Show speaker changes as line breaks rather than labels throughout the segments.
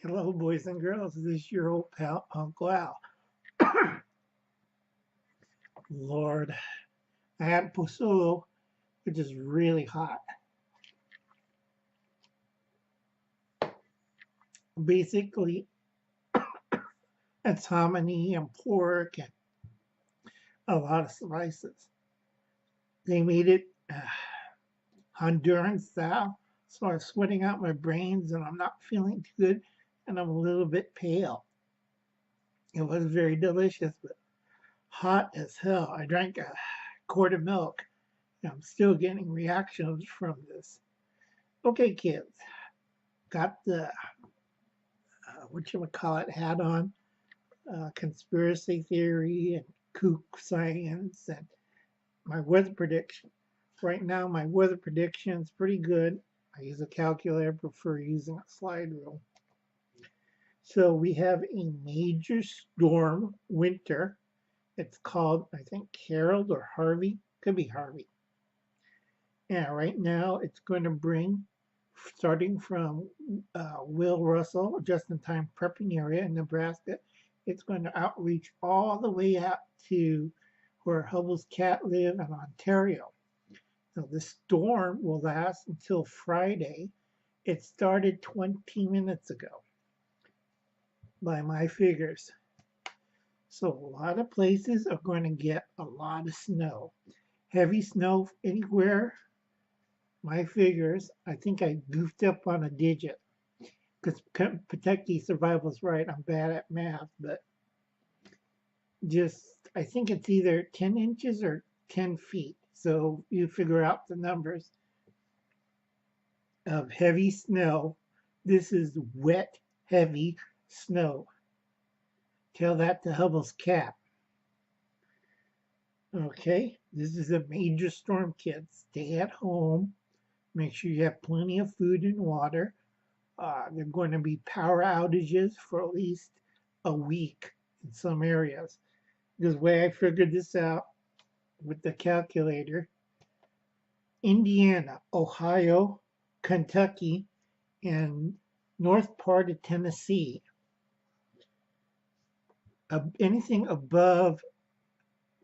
Hello, boys and girls. This is your old pal, Uncle Al. Lord, I had pozole, which is really hot. Basically, it's hominy and pork and a lot of slices. They made it Honduran style, so I'm sweating out my brains and I'm not feeling too good and I'm a little bit pale. It was very delicious, but hot as hell. I drank a quart of milk. And I'm still getting reactions from this. Okay, kids, got the whatchamacallit hat on, conspiracy theory and kook science and my weather prediction. Right now, my weather prediction is pretty good. I use a calculator, prefer using a slide rule. So we have a major storm winter. It's called, I think, Harold or Harvey. Could be Harvey. Yeah, right now it's going to bring, starting from Will Russell, just in time prepping area in Nebraska, it's going to outreach all the way out to where Hubble's cat live in Ontario. So the storm will last until Friday. It started 20 minutes ago by my figures. So a lot of places are going to get a lot of snow. Heavy snow anywhere, my figures, I think I goofed up on a digit because Kentucky survival's right. I'm bad at math, but just I think it's either 10 inches or 10 feet. So you figure out the numbers of heavy snow. This is wet, heavy snow. Tell that to Hubble's cat. Okay, this is a major storm, kids. Stay at home. Make sure you have plenty of food and water. There are going to be power outages for at least a week in some areas. Because the way I figured this out with the calculator, Indiana, Ohio, Kentucky, and north part of Tennessee, anything above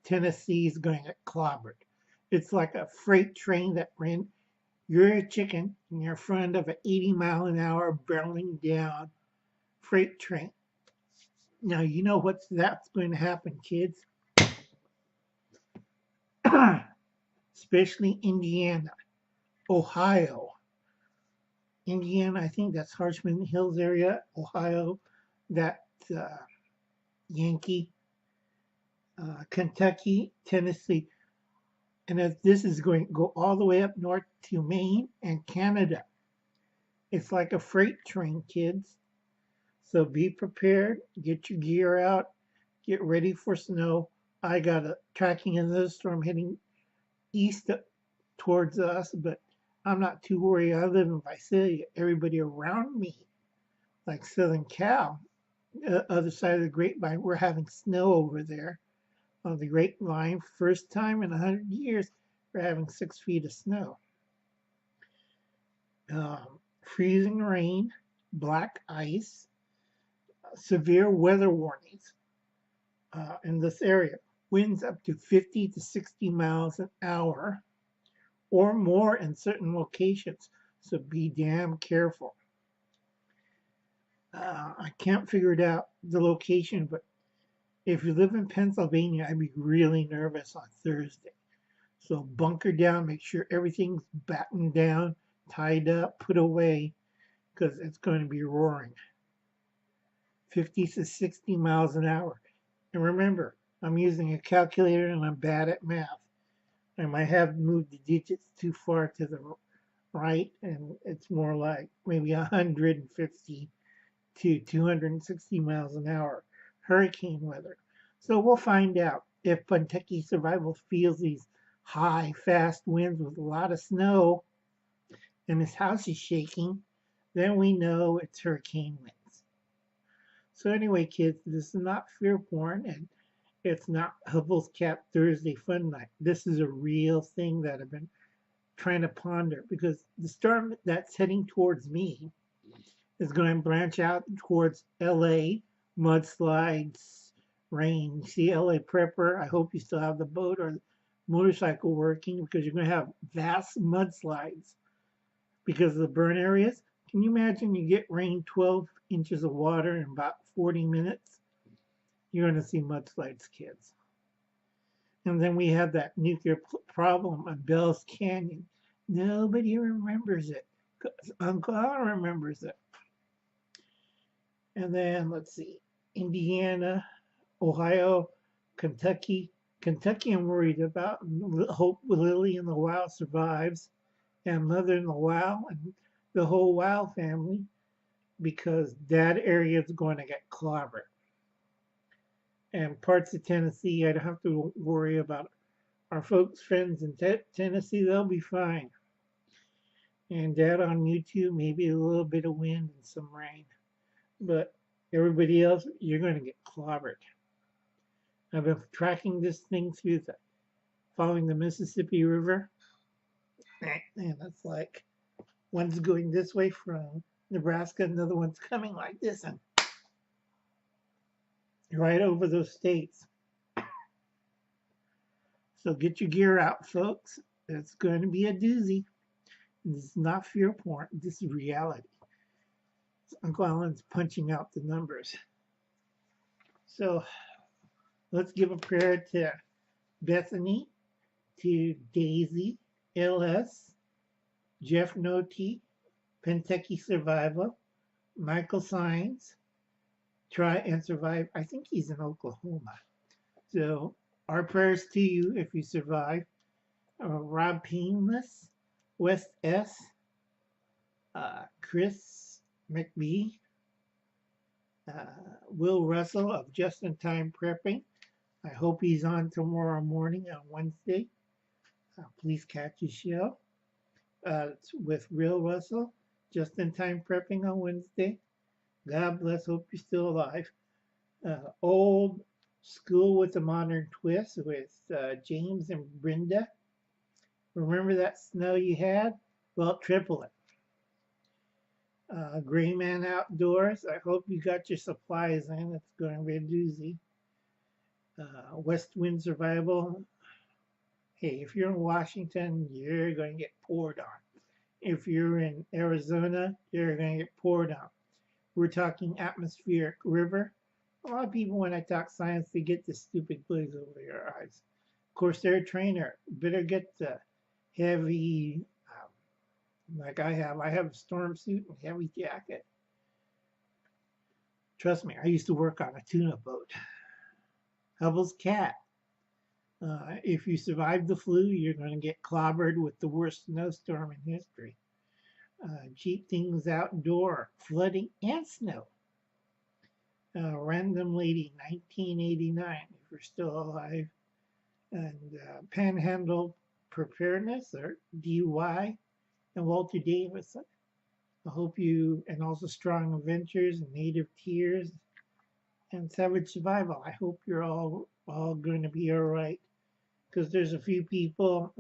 Tennessee is going to get clobbered. It's like a freight train that ran. You're a chicken and you're in front of an 80-mile-an-hour barreling down freight train. Now you know that's going to happen, kids. Especially Indiana, Ohio. Indiana, I think that's Harshman Hills area, Ohio, that Yankee, Kentucky, Tennessee. And as this is going to go all the way up north to Maine and Canada. It's like a freight train, kids. So be prepared, get your gear out, get ready for snow. I got a tracking another storm heading east towards us, but I'm not too worried. I live in Visalia. Everybody around me, like Southern Cal, other side of the grapevine, we're having snow over there on the grapevine. First time in 100 years, we're having 6 feet of snow. Freezing rain, black ice, severe weather warnings in this area. Winds up to 50 to 60 miles an hour or more in certain locations. So be damn careful. I can't figure it out, the location, but if you live in Pennsylvania, I'd be really nervous on Thursday. So bunker down, make sure everything's battened down, tied up, put away, because it's going to be roaring. 50 to 60 miles an hour. And remember, I'm using a calculator and I'm bad at math. I might have moved the digits too far to the right, and it's more like maybe 150 to 260 miles an hour hurricane weather. So we'll find out if Kentucky survival feels these high, fast winds with a lot of snow and this house is shaking, then we know it's hurricane winds. So anyway, kids, this is not fear porn and it's not Hubble's Cat Thursday Fun Night. This is a real thing that I've been trying to ponder because the storm that's heading towards me is going to branch out towards LA, mudslides, rain. See, LA Prepper, I hope you still have the boat or motorcycle working because you're going to have vast mudslides because of the burn areas. Can you imagine you get rain 12 inches of water in about 40 minutes? You're going to see mudslides, kids. And then we have that nuclear problem on Bell's Canyon. Nobody remembers it. Uncle Al remembers it. And then let's see, Indiana, Ohio, Kentucky. Kentucky, I'm worried about. Hope Lily and the Wow survives, and Mother and the Wow, and the whole Wow family, because that area is going to get clobbered. And parts of Tennessee, I don't have to worry about our folks, friends in Tennessee. They'll be fine. And Dad on YouTube, maybe a little bit of wind and some rain. But everybody else, you're going to get clobbered. I've been tracking this thing through following the Mississippi River. And it's like one's going this way from Nebraska, another one's coming like this, and right over those states. So get your gear out, folks. It's going to be a doozy. This is not fear porn. This is reality. Uncle Alan's punching out the numbers. So let's give a prayer to Bethany, to Daisy, LS, Jeff Noti, Pentucky Survival, Michael Sines, Try and Survive. I think he's in Oklahoma. So our prayers to you if you survive. Rob Painless, West S, Chris McBee, Will Russell of Just in Time Prepping. I hope he's on tomorrow morning on Wednesday. Please catch his show. It's with Real Russell, Just in Time Prepping on Wednesday. God bless. Hope you're still alive. Old School with a Modern Twist with James and Brenda. Remember that snow you had? Well, triple it. Gray Man Outdoors. I hope you got your supplies in. It's going to be a doozy. West Wind Survival. Hey, if you're in Washington, you're going to get poured on. If you're in Arizona, you're going to get poured on. We're talking atmospheric river. A lot of people, when I talk science, they get this stupid glaze over their eyes. Corsair trainer, better get the heavy, like I have a storm suit and heavy jacket. Trust me, I used to work on a tuna boat. Hubble's cat. If you survive the flu, you're going to get clobbered with the worst snowstorm in history. Cheap Things Outdoor, flooding and snow. Random Lady, 1989, if you're still alive. And Panhandle Preparedness, or DY, and Walter Davis. I hope you, and also Strong Adventures, and Native Tears, and Savage Survival. I hope you're all going to be all right, because there's a few people,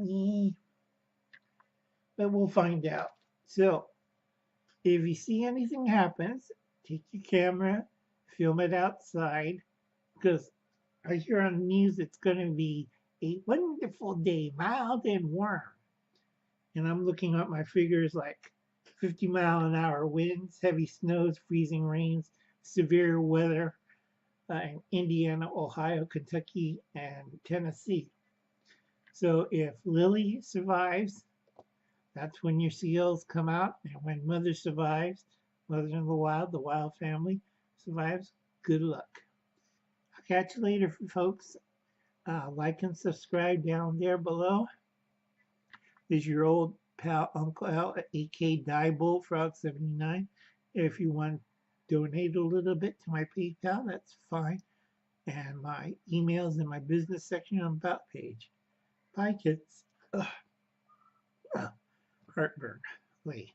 but we'll find out. So, if you see anything happens, take your camera, film it outside, because I hear on the news it's going to be a wonderful day, mild and warm. And I'm looking at my figures like 50-mile-an-hour winds, heavy snows, freezing rains, severe weather in Indiana, Ohio, Kentucky, and Tennessee. So if Lily survives, that's when your seals come out. And when Mother survives, Mother in the Wild family survives, good luck. I'll catch you later, folks. Like and subscribe down there below. This is your old pal Uncle Al at AK Diebulfrog79. If you want to donate a little bit to my PayPal, that's fine. And my email's in my business section on About page. Bye, kids. Heartburn. Wait.